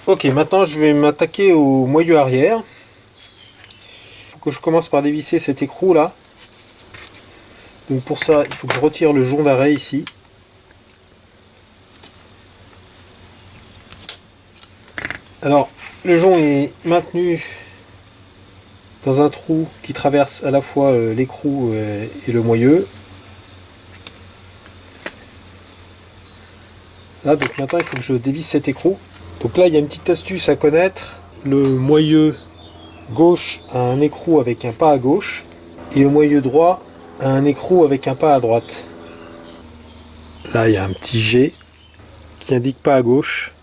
Ok, maintenant je vais m'attaquer au moyeu arrière. Il faut que je commence par dévisser cet écrou là. Donc pour ça, il faut que je retire le jonc d'arrêt ici. Alors, le jonc est maintenu dans un trou qui traverse à la fois l'écrou et le moyeu. Là, donc maintenant, il faut que je dévisse cet écrou. Donc là, il y a une petite astuce à connaître. Le moyeu gauche a un écrou avec un pas à gauche et le moyeu droit a un écrou avec un pas à droite. Là, il y a un petit G qui indique pas à gauche.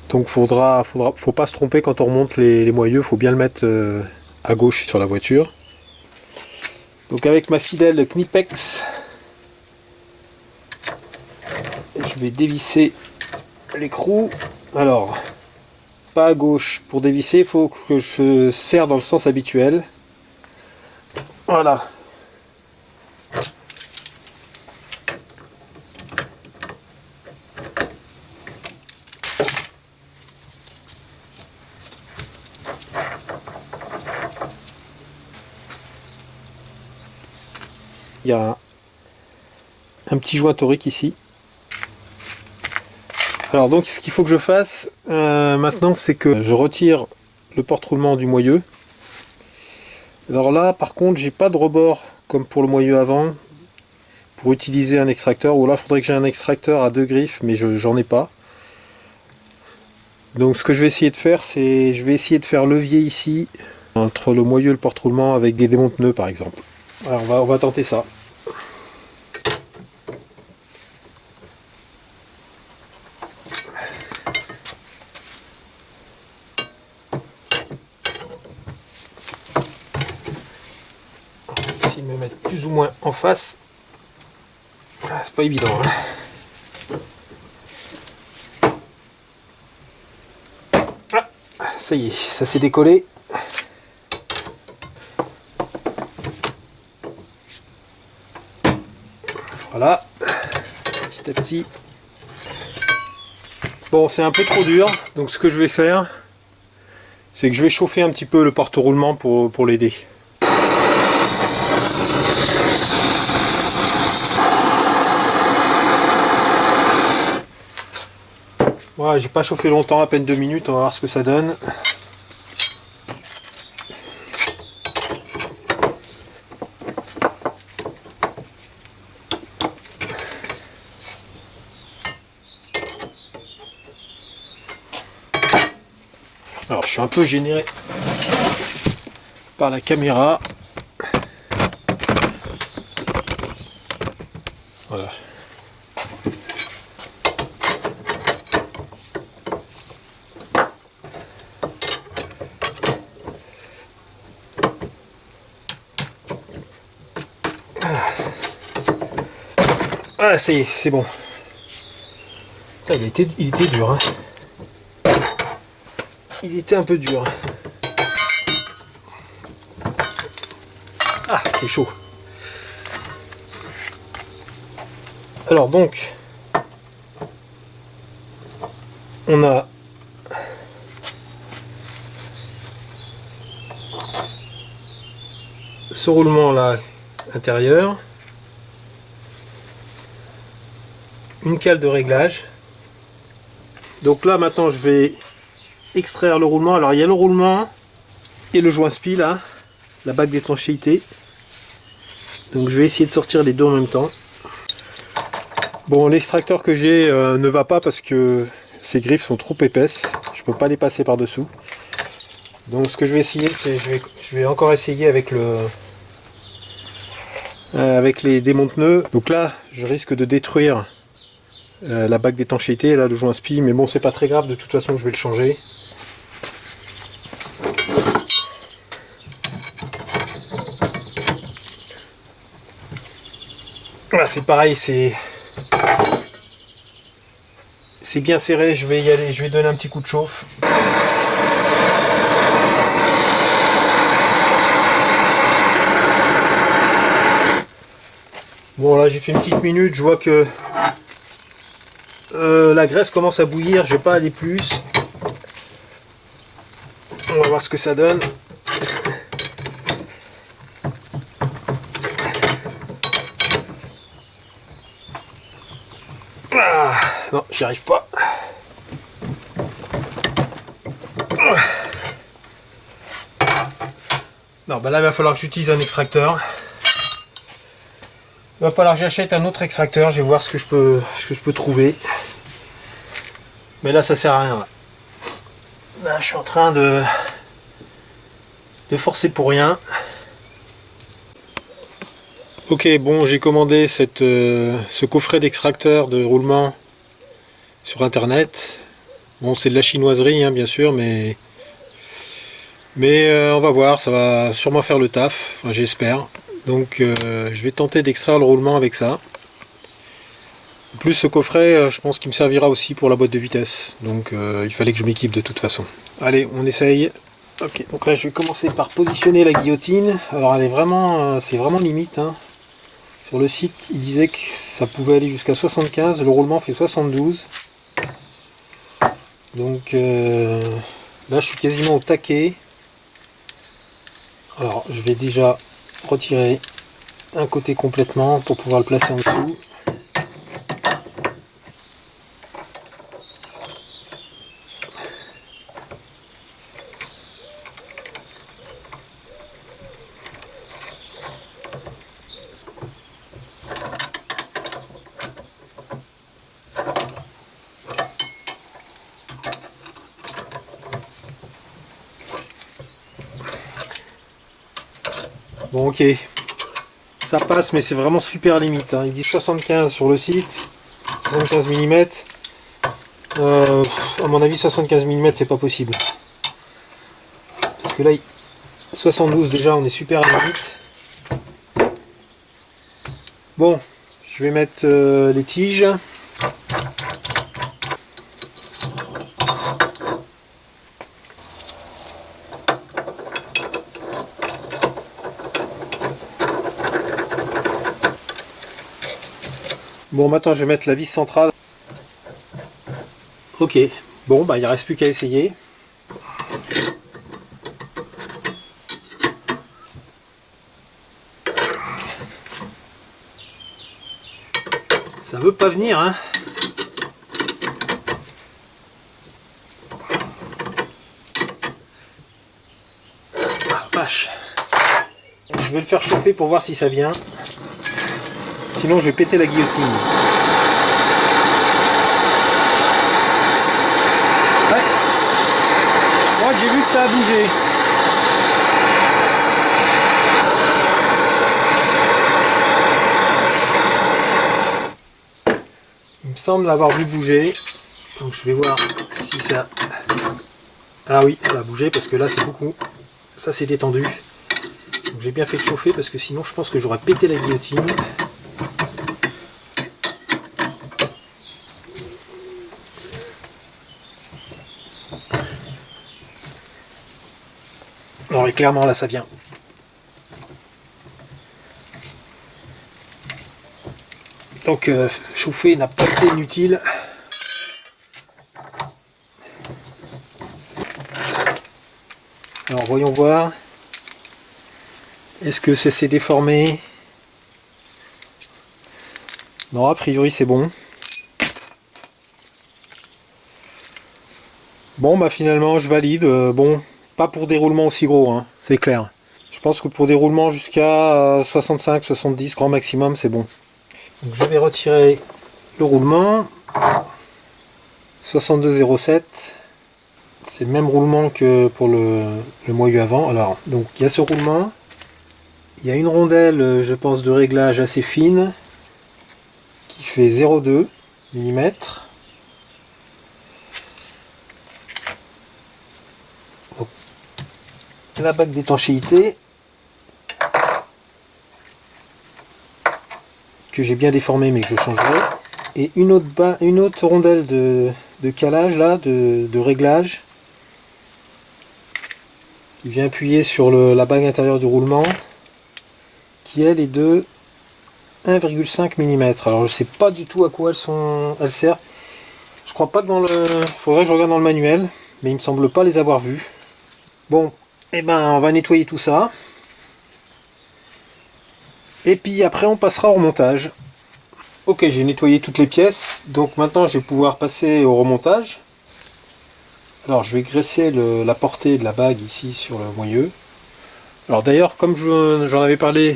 Donc faut pas se tromper quand on remonte les moyeux, faut bien le mettre à gauche sur la voiture. Donc avec ma fidèle Knipex, je vais dévisser l'écrou. Alors, pas à gauche. Pour dévisser, il faut que je serre dans le sens habituel. Voilà. Il y a un petit joint torique ici. Alors donc ce qu'il faut que je fasse maintenant, c'est que je retire le porte-roulement du moyeu. Alors là par contre j'ai pas de rebord comme pour le moyeu avant pour utiliser un extracteur, ou là il faudrait que j'ai un extracteur à 2 griffes, mais j'en ai pas. Donc ce que je vais essayer de faire, c'est je vais essayer de faire levier ici entre le moyeu et le porte-roulement avec des démonte-pneus par exemple. Alors on va tenter ça. Me mettre plus ou moins en face, c'est pas évident hein. Ah, ça y est, ça s'est décollé. Voilà, petit à petit. Bon, c'est un peu trop dur, donc ce que je vais faire, c'est que je vais chauffer un petit peu le porte-roulement pour l'aider. Voilà, j'ai pas chauffé longtemps, à peine 2 minutes, on va voir ce que ça donne. Alors je suis un peu gêné par la caméra. Voilà. Ah, ça y est, c'est bon. Putain, il était dur, hein. Il était un peu dur. Ah, c'est chaud. Alors donc, on a ce roulement là intérieur, une cale de réglage. Donc là maintenant je vais extraire le roulement. Alors il y a le roulement et le joint spi là, la bague d'étanchéité. Donc je vais essayer de sortir les deux en même temps. Bon, l'extracteur que j'ai ne va pas parce que ces griffes sont trop épaisses, je peux pas les passer par dessous. Donc ce que je vais essayer, c'est je vais encore essayer avec les démonte-pneus. Donc là je risque de détruire la bague d'étanchéité, là le joint spi, mais bon c'est pas très grave, de toute façon je vais le changer. Voilà, c'est pareil, c'est bien serré, je vais y aller, je vais donner un petit coup de chauffe. Bon là j'ai fait une petite minute, je vois que La graisse commence à bouillir, je vais pas aller plus. On va voir ce que ça donne. Ah, non, j'y arrive pas. Non, bah là il va falloir que j'utilise un extracteur. Il va falloir que j'achète un autre extracteur, je vais voir ce que je peux trouver. Mais là ça sert à rien. Là je suis en train de forcer pour rien. Ok, bon, j'ai commandé ce coffret d'extracteur de roulement sur internet. Bon, c'est de la chinoiserie hein, bien sûr, mais on va voir, ça va sûrement faire le taf, enfin, j'espère. Donc je vais tenter d'extraire le roulement avec ça. En plus ce coffret, je pense qu'il me servira aussi pour la boîte de vitesse. Donc il fallait que je m'équipe de toute façon. Allez, on essaye. Ok, donc là je vais commencer par positionner la guillotine. Alors elle est vraiment, c'est vraiment limite. Hein. Sur le site, il disait que ça pouvait aller jusqu'à 75, le roulement fait 72. Donc là je suis quasiment au taquet. Alors je vais déjà retirer un côté complètement pour pouvoir le placer en dessous. Bon ok, ça passe mais c'est vraiment super limite, hein. Il dit 75 sur le site, 75 mm. À mon avis 75 mm c'est pas possible. Parce que là 72 déjà on est super limite. Bon, je vais mettre les tiges. Bon, maintenant je vais mettre la vis centrale. Ok, bon, bah il ne reste plus qu'à essayer. Ça veut pas venir, hein. Ah, vache. Je vais le faire chauffer pour voir si ça vient. Sinon je vais péter la guillotine. Ouais. Je crois que j'ai vu que ça a bougé. Il me semble l'avoir vu bouger. Donc je vais voir si ça... Ah oui, ça a bougé parce que là c'est beaucoup. Ça c'est détendu. Donc j'ai bien fait de chauffer parce que sinon je pense que j'aurais pété la guillotine. Non mais clairement là ça vient. Donc chauffer n'a pas été inutile. Alors voyons voir. Est-ce que ça s'est déformé? Non, a priori c'est bon. Bon bah finalement je valide. Bon, pas pour des roulements aussi gros, hein, c'est clair. Je pense que pour des roulements jusqu'à 65-70 grand maximum c'est bon. Donc je vais retirer le roulement. 62,07. C'est le même roulement que pour le moyeu avant. Alors, donc il y a ce roulement. Il y a une rondelle, je pense, de réglage assez fine qui fait 0,2 mm. Donc, la bague d'étanchéité que j'ai bien déformée mais que je changerai. Et une autre rondelle de calage là, de réglage qui vient appuyer sur la bague intérieure du roulement, qui elle est de 1,5 mm. Alors je sais pas du tout à quoi elles servent. Je crois pas que dans le... Faudrait que je regarde dans le manuel, mais il me semble pas les avoir vus. Bon, et ben on va nettoyer tout ça. Et puis après on passera au remontage. Ok, j'ai nettoyé toutes les pièces, donc maintenant je vais pouvoir passer au remontage. Alors je vais graisser la portée de la bague ici sur le moyeu. Alors d'ailleurs, comme j'en avais parlé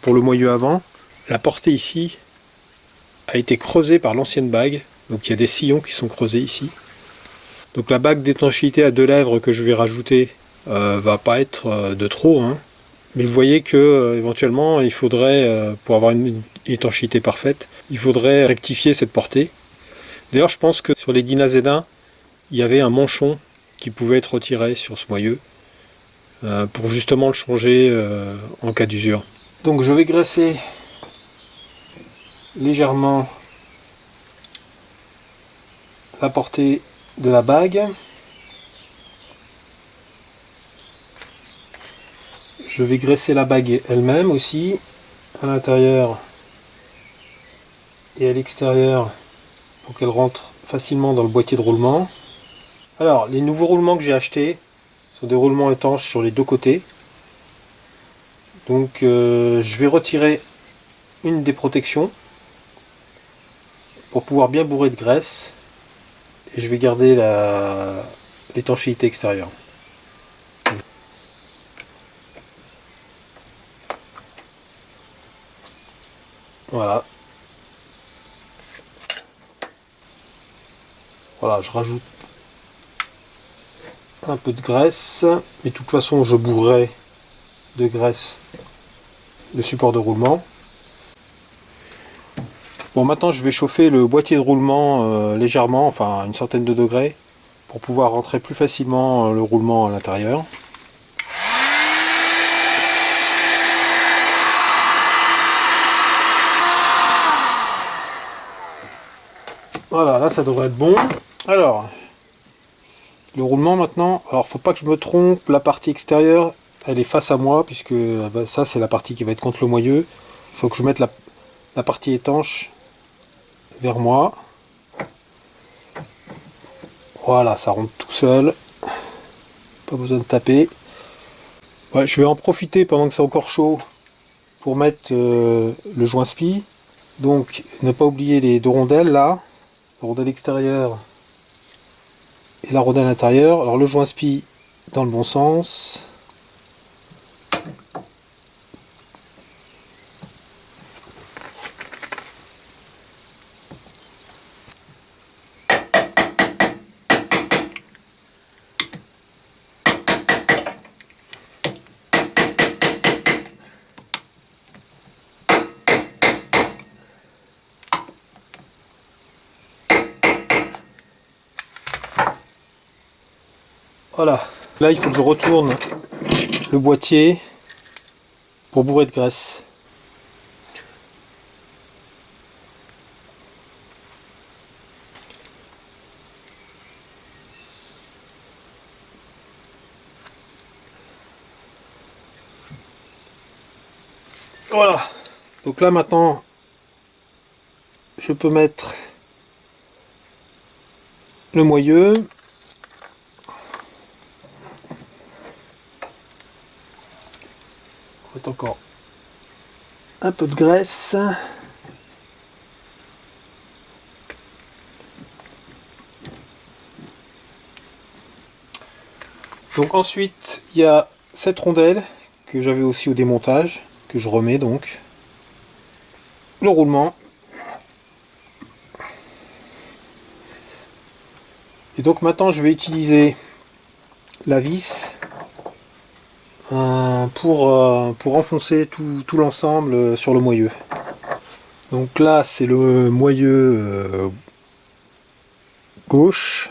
pour le moyeu avant, la portée ici a été creusée par l'ancienne bague. Donc il y a des sillons qui sont creusés ici. Donc la bague d'étanchéité à 2 lèvres que je vais rajouter va pas être de trop, hein. Mais vous voyez que éventuellement il faudrait, pour avoir une étanchéité parfaite, il faudrait rectifier cette portée. D'ailleurs je pense que sur les Dyna Z1, il y avait un manchon qui pouvait être retiré sur ce moyeu pour justement le changer en cas d'usure. Donc je vais graisser légèrement la portée de la bague. Je vais graisser la bague elle-même aussi, à l'intérieur et à l'extérieur, pour qu'elle rentre facilement dans le boîtier de roulement. Alors, les nouveaux roulements que j'ai achetés sont des roulements étanches sur les 2 côtés. Donc, je vais retirer une des protections pour pouvoir bien bourrer de graisse. Et je vais garder l'étanchéité extérieure. Voilà. Voilà, je rajoute un peu de graisse. Mais de toute façon, je bourrerai de graisse le support de roulement. Bon, maintenant je vais chauffer le boîtier de roulement légèrement, enfin une centaine de degrés, pour pouvoir rentrer plus facilement le roulement à l'intérieur. Voilà, là ça devrait être bon. Alors, le roulement maintenant, alors faut pas que je me trompe, la partie extérieure, elle est face à moi, puisque ça c'est la partie qui va être contre le moyeu. Il faut que je mette la partie étanche vers moi. Voilà, ça rentre tout seul. Pas besoin de taper. Ouais, je vais en profiter pendant que c'est encore chaud pour mettre le joint spi. Donc ne pas oublier les 2 rondelles là, la rondelle extérieure et la rondelle intérieure. Alors le joint spi dans le bon sens. Voilà, là il faut que je retourne le boîtier pour bourrer de graisse. Voilà, donc là maintenant je peux mettre le moyeu. On va mettre encore un peu de graisse. Donc ensuite il y a cette rondelle que j'avais aussi au démontage, que je remets donc. Le roulement. Et donc maintenant je vais utiliser la vis pour enfoncer tout l'ensemble sur le moyeu. Donc là c'est le moyeu gauche.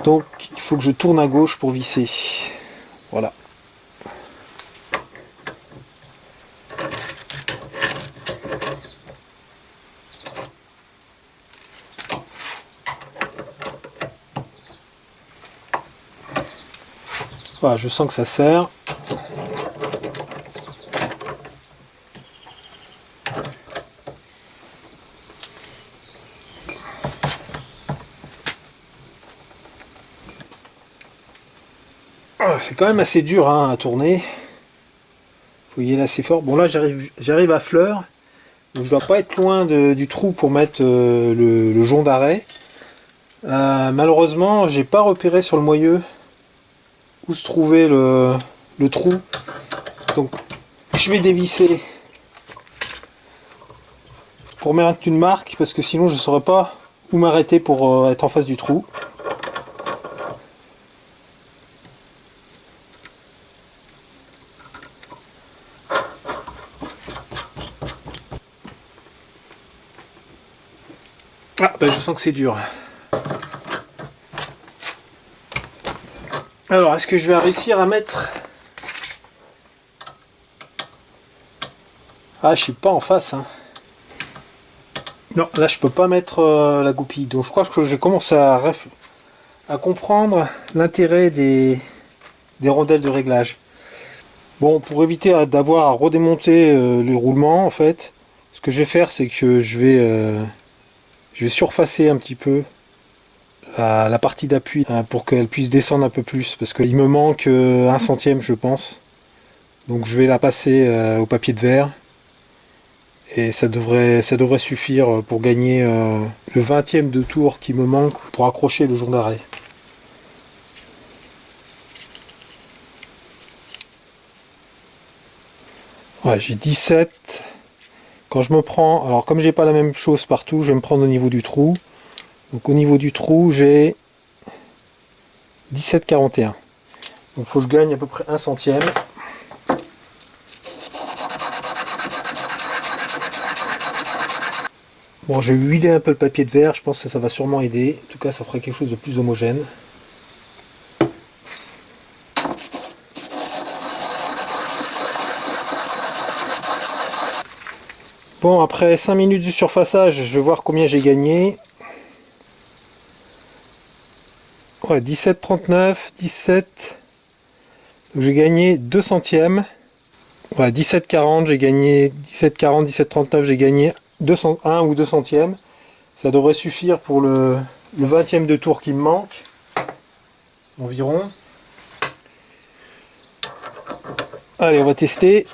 Donc il faut que je tourne à gauche pour visser. Voilà. Voilà, je sens que ça serre. Ah, c'est quand même assez dur hein, à tourner. Faut y aller assez fort. Bon là j'arrive à fleur. Donc je dois pas être loin du trou pour mettre le jonc d'arrêt. Malheureusement j'ai pas repéré sur le moyeu où se trouvait le trou. Donc je vais dévisser pour mettre une marque parce que sinon je ne saurais pas où m'arrêter pour être en face du trou. Ah ben je sens que c'est dur. Alors est-ce que je vais réussir à mettre... Ah je suis pas en face hein. Non là je peux pas mettre la goupille. Donc je crois que je commence à comprendre l'intérêt des rondelles de réglage. Bon, pour éviter d'avoir à redémonter le roulement, en fait, ce que je vais faire, c'est que je vais surfacer un petit peu la partie d'appui pour qu'elle puisse descendre un peu plus, parce qu'il me manque 1 centième, je pense. Donc je vais la passer au papier de verre. Et ça devrait suffire pour gagner le 20e de tour qui me manque pour accrocher le jonc d'arrêt. Ouais, j'ai 17. Quand je me prends, alors comme j'ai pas la même chose partout, je vais me prendre au niveau du trou. Donc au niveau du trou, j'ai 17,41. Donc il faut que je gagne à peu près 1 centième. Bon, je vais huiler un peu le papier de verre, je pense que ça va sûrement aider. En tout cas, ça fera quelque chose de plus homogène. Bon, après 5 minutes du surfaçage, je vais voir combien j'ai gagné. Ouais, 17,39, 17. Donc j'ai gagné 2 centièmes. Ouais, 17,40, j'ai gagné 17,40, 17,39, j'ai gagné 1 ou 2 centièmes. Ça devrait suffire pour le 20e de tour qui me manque. Environ. Allez, on va tester.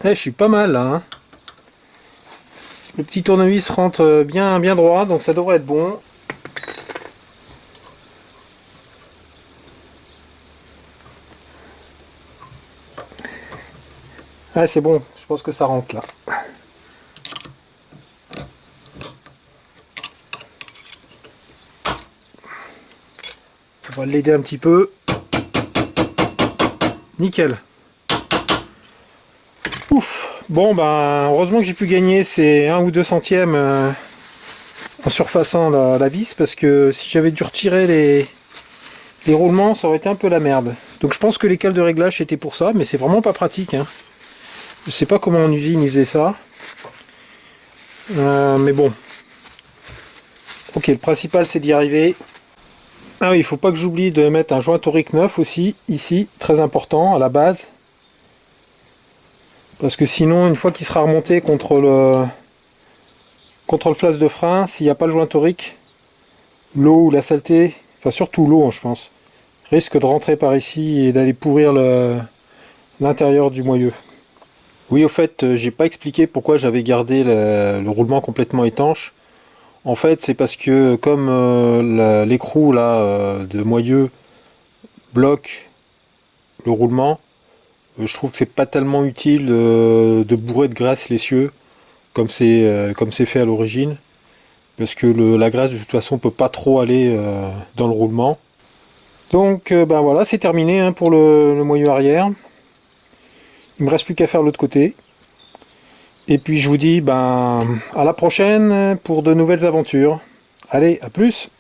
Je suis pas mal là. Hein. Le petit tournevis rentre bien droit, donc ça devrait être bon. Ah, c'est bon, je pense que ça rentre là. On va l'aider un petit peu. Nickel. Ouf. Bon ben heureusement que j'ai pu gagner ces 1 ou 2 centièmes en surfaçant la vis, parce que si j'avais dû retirer les roulements, ça aurait été un peu la merde. Donc je pense que les cales de réglage c'était pour ça, mais c'est vraiment pas pratique. Hein. Je sais pas comment en usine ils faisaient ça. Mais bon. Ok, le principal c'est d'y arriver. Ah oui, il faut pas que j'oublie de mettre un joint torique neuf aussi, ici, très important, à la base. Parce que sinon, une fois qu'il sera remonté contre le flasque de frein, s'il n'y a pas le joint torique, l'eau ou la saleté, enfin surtout l'eau, je pense, risque de rentrer par ici et d'aller pourrir l'intérieur du moyeu. Oui, au fait, j'ai pas expliqué pourquoi j'avais gardé le roulement complètement étanche. En fait, c'est parce que comme l'écrou là de moyeu bloque le roulement, je trouve que c'est pas tellement utile de bourrer de graisse l'essieu comme c'est fait à l'origine, parce que la graisse de toute façon peut pas trop aller dans le roulement. Donc ben voilà, c'est terminé hein, pour le moyeu arrière. Il me reste plus qu'à faire l'autre côté. Et puis je vous dis ben à la prochaine pour de nouvelles aventures. Allez, à plus!